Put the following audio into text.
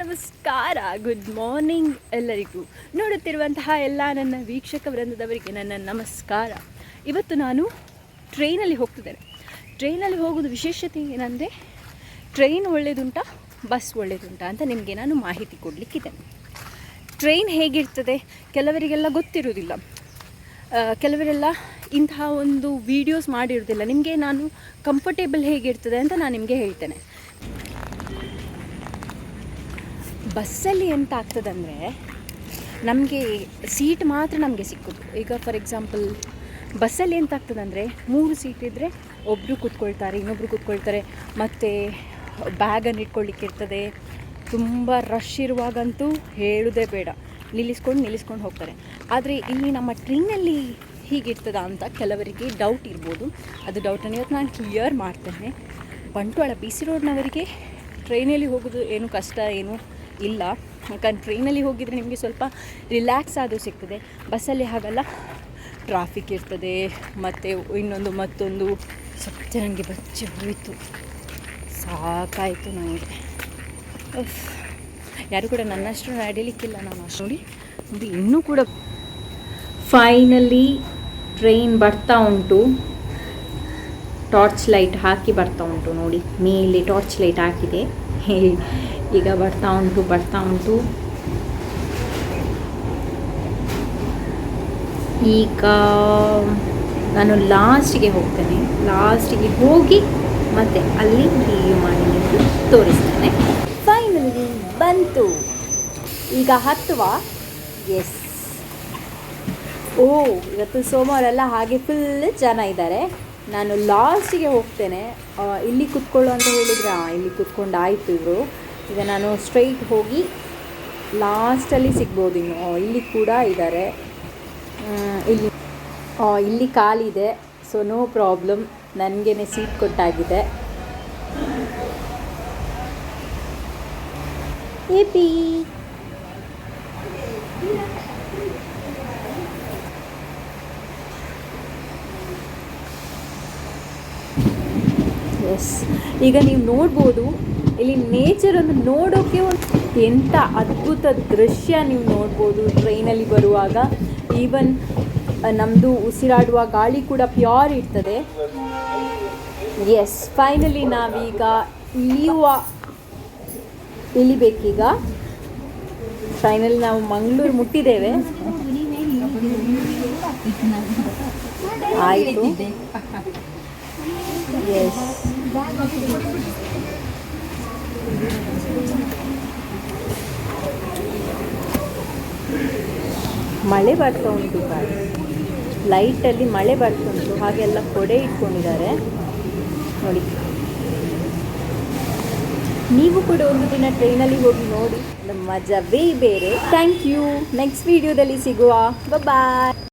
ನಮಸ್ಕಾರ, good morning ಎಲ್ಲರಿಗೂ. ನೋಡುತ್ತಿರುವಂತಹ ಎಲ್ಲ ನನ್ನ ವೀಕ್ಷಕ ವೃಂದದವರಿಗೆ ನನ್ನ ನಮಸ್ಕಾರ. ಇವತ್ತು ನಾನು ಟ್ರೈನಲ್ಲಿ ಹೋಗ್ತಿದ್ದೇನೆ. ಟ್ರೈನಲ್ಲಿ ಹೋಗೋದು ವಿಶೇಷತೆ ಏನಂದರೆ, ಟ್ರೈನ್ ಒಳ್ಳೆಯದುಂಟಾ ಬಸ್ ಒಳ್ಳೆಯದುಂಟಾ ಅಂತ ನಿಮಗೆ ನಾನು ಮಾಹಿತಿ ಕೊಡಲಿಕ್ಕಿದ್ದೇನೆ. ಟ್ರೈನ್ ಹೇಗಿರ್ತದೆ ಕೆಲವರಿಗೆಲ್ಲ ಗೊತ್ತಿರೋದಿಲ್ಲ, ಕೆಲವರೆಲ್ಲ ಇಂತಹ ಒಂದು ವೀಡಿಯೋಸ್ ಮಾಡಿರೋದಿಲ್ಲ. ನಿಮಗೆ ನಾನು ಕಂಫರ್ಟೇಬಲ್ ಹೇಗಿರ್ತದೆ ಅಂತ ನಾನು ನಿಮಗೆ ಹೇಳ್ತೇನೆ. ಬಸ್ಸಲ್ಲಿ ಎಂತ ಆಗ್ತದಂದರೆ, ನಮಗೆ ಸೀಟ್ ಮಾತ್ರ ನಮಗೆ ಸಿಕ್ಕೋದು. ಈಗ ಫಾರ್ ಎಕ್ಸಾಂಪಲ್ ಬಸ್ಸಲ್ಲಿ ಎಂತ ಆಗ್ತದಂದರೆ, 3 ಸೀಟ್ ಇದ್ದರೆ ಒಬ್ಬರು ಕೂತ್ಕೊಳ್ತಾರೆ, ಇನ್ನೊಬ್ಬರು ಕೂತ್ಕೊಳ್ತಾರೆ, ಮತ್ತು ಬ್ಯಾಗನ್ನು ಇಟ್ಕೊಳ್ಳಿಕ್ಕಿರ್ತದೆ. ತುಂಬ ರಶ್ ಇರುವಾಗಂತೂ ಹೇಳೋದೇ ಬೇಡ, ನಿಲ್ಲಿಸ್ಕೊಂಡು ಹೋಗ್ತಾರೆ. ಆದರೆ ಇಲ್ಲಿ ನಮ್ಮ ಟ್ರೈನಲ್ಲಿ ಹೀಗಿರ್ತದ ಅಂತ ಕೆಲವರಿಗೆ ಡೌಟ್ ಇರ್ಬೋದು. ಅದು ಡೌಟನ್ನು ಇವತ್ತು ನಾನು ಕ್ಲಿಯರ್ ಮಾಡ್ತೇನೆ. ಬಂಟ್ವಾಳ BC ರೋಡ್ನವರಿಗೆ ಟ್ರೈನಲ್ಲಿ ಹೋಗೋದು ಏನು ಕಷ್ಟ ಏನು ಇಲ್ಲ. ಯಾಕಂದ್ರೆ ಟ್ರೈನಲ್ಲಿ ಹೋಗಿದರೆ ನಿಮಗೆ ಸ್ವಲ್ಪ ರಿಲ್ಯಾಕ್ಸ್ ಆದರೂ ಸಿಗ್ತದೆ. ಬಸ್ಸಲ್ಲಿ ಹಾಗಲ್ಲ, ಟ್ರಾಫಿಕ್ ಇರ್ತದೆ. ಮತ್ತು ಮತ್ತೊಂದು ಸತ್ಯ ನನಗೆ ಬಚ್ಚಿ ಹೋಯಿತು, ಸಾಕಾಯಿತು ನನಗೆ. ಯಾರು ಕೂಡ ನನ್ನಷ್ಟು ನಡೀಲಿಕ್ಕಿಲ್ಲ, ನಾನು ಅಷ್ಟು ನೋಡಿ ಇನ್ನೂ ಕೂಡ. ಫೈನಲಿ ಟ್ರೈನ್ ಬರ್ತಾ ಉಂಟು. ಟಾರ್ಚ್ ಲೈಟ್ ಹಾಕಿ ಬರ್ತಾ ಉಂಟು ನೋಡಿ, ಮೇಲೆ ಟಾರ್ಚ್ ಲೈಟ್ ಹಾಕಿದೆ. ಈಗ ಬರ್ತಾ ಉಂಟು. ಈಗ ನಾನು ಲಾಸ್ಟಿಗೆ ಹೋಗ್ತೇನೆ. ಲಾಸ್ಟಿಗೆ ಹೋಗಿ ಮತ್ತೆ ಅಲ್ಲಿ ರಿವ್ಯೂ ಮಾಡಿ ನಿಮಗೆ ತೋರಿಸ್ತೇನೆ. ಫೈನಲಿ ಬಂತು. ಈಗ ಹತ್ತುವ. ಎಸ್. ಇವತ್ತು ಸೋಮವಾರ ಹಾಗೆ ಫುಲ್ ಜನ ಇದ್ದಾರೆ. ನಾನು ಲಾಸ್ಟಿಗೆ ಹೋಗ್ತೇನೆ. ಇಲ್ಲಿ ಕೂತ್ಕೊಳ್ಳು ಅಂತ ಹೇಳಿದರೆ ಇಲ್ಲಿ ಕೂತ್ಕೊಂಡು ಆಯಿತು ಇವರು. ಈಗ ನಾನು ಸ್ಟ್ರೈಟ್ ಹೋಗಿ ಲಾಸ್ಟಲ್ಲಿ ಸಿಗ್ಬೋದು. ಇನ್ನು ಇಲ್ಲಿ ಕೂಡ ಇದ್ದಾರೆ. ಇಲ್ಲಿ ಕಾಲಿದೆ, ಸೊ ನೋ ಪ್ರಾಬ್ಲಮ್, ನನಗೇನೆ ಸೀಟ್ ಕೊಟ್ಟಾಗಿದೆ. AP S. ಈಗ ನೀವು ನೋಡ್ಬೋದು, ಇಲ್ಲಿ ನೇಚರನ್ನು ನೋಡೋಕ್ಕೆ ಎಂಥ ಅದ್ಭುತ ದೃಶ್ಯ ನೀವು ನೋಡ್ಬೋದು ಟ್ರೈನಲ್ಲಿ ಬರುವಾಗ. ಈವನ್ ನಮ್ಮದು ಉಸಿರಾಡುವ ಗಾಳಿ ಕೂಡ ಪ್ಯೂರ್ ಇರ್ತದೆ. ಎಸ್, ಫೈನಲಿ ನಾವೀಗ ಇಳಿಬೇಕೀಗ. ಫೈನಲಿ ನಾವು ಮಂಗಳೂರು ಮುಟ್ಟಿದ್ದೇವೆ. ಆಯಿತು. ಎಸ್, ಮಳೆ ಬರ್ತಾ ಉಂಟು. ಲೈಟಲ್ಲಿ ಮಳೆ ಬರ್ತಾ ಉಂಟು. ಹಾಗೆಲ್ಲ ಕೊಡೆ ಇಟ್ಕೊಂಡಿದ್ದಾರೆ ನೋಡಿ. ನೀವು ಕೂಡ ಒಂದು ದಿನ ಟ್ರೈನಲ್ಲಿ ಹೋಗಿ ನೋಡಿ, ಮಜವೇ ಬೇರೆ. Thank you. ನೆಕ್ಸ್ಟ್ ವಿಡಿಯೋದಲ್ಲಿ ಸಿಗುವ. ಬಾಯ್.